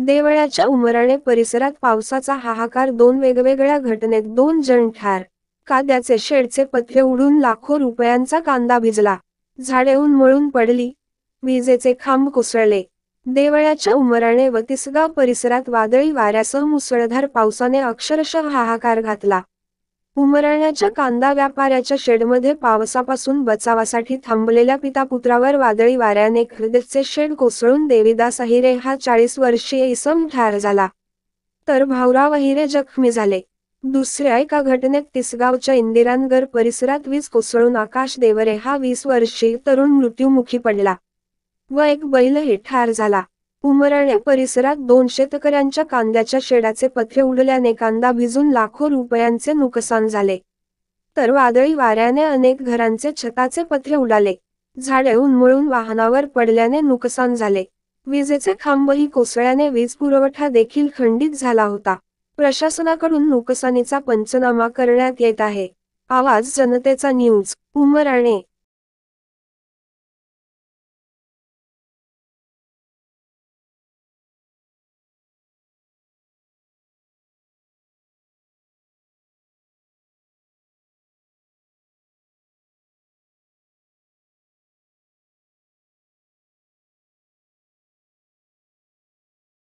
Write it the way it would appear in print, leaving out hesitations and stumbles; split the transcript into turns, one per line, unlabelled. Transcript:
देवळाच्या उमराणे परिसरात पावसाचा हाहाकार. 2 वेगवेगळ्या घटनेत 2 जण ठार. कांद्याचे शेडचे पत्रे उडून लाखो रुपयांचा कांदा भिजला. झाडे उन्मळून पडली. विजेचे खांब कोसळले. देवळाच्या उमराणे व तिसगाव परिसरात वादळी वाऱ्यासह मुसळधार पावसाने अक्षरशः हाहाकार घातला. उमराण्याच्या कांदा व्यापाऱ्याच्या शेडमध्ये पावसापासून बचावासाठी थांबलेल्या पिता-पुत्रावर वादळी वाऱ्याने खरेदीचे शेड कोसळून देवीदास अहिरे हा 40 वर्षीय इसम ठार झाला, तर भाऊराव अहिरे जखमी झाले. दुसऱ्या एका घटनेत तिसगावच्या इंदिरानगर परिसरात वीज कोसळून आकाश देवरे हा 20 वर्षीय तरुण मृत्युमुखी पडला व एक बैलही ठार झाला. उमराणे परिसरात 2 शेतकऱ्यांच्या कांद्याच्या शेडाचे पत्रे उडल्याने कांदा भिजून लाखो रुपयांचे नुकसान झाले, तर वादळी वाऱ्याने अनेक घरांचे छताचे पत्रे उडाले. झाडे उन्मळून वाहनावर पडल्याने नुकसान झाले. विजेचे खांबही कोसळल्याने वीज पुरवठा देखील खंडित झाला होता. प्रशासनाकडून नुकसानीचा पंचनामा करण्यात येत आहे. आवाज जनतेचा न्यूज, उमराणे.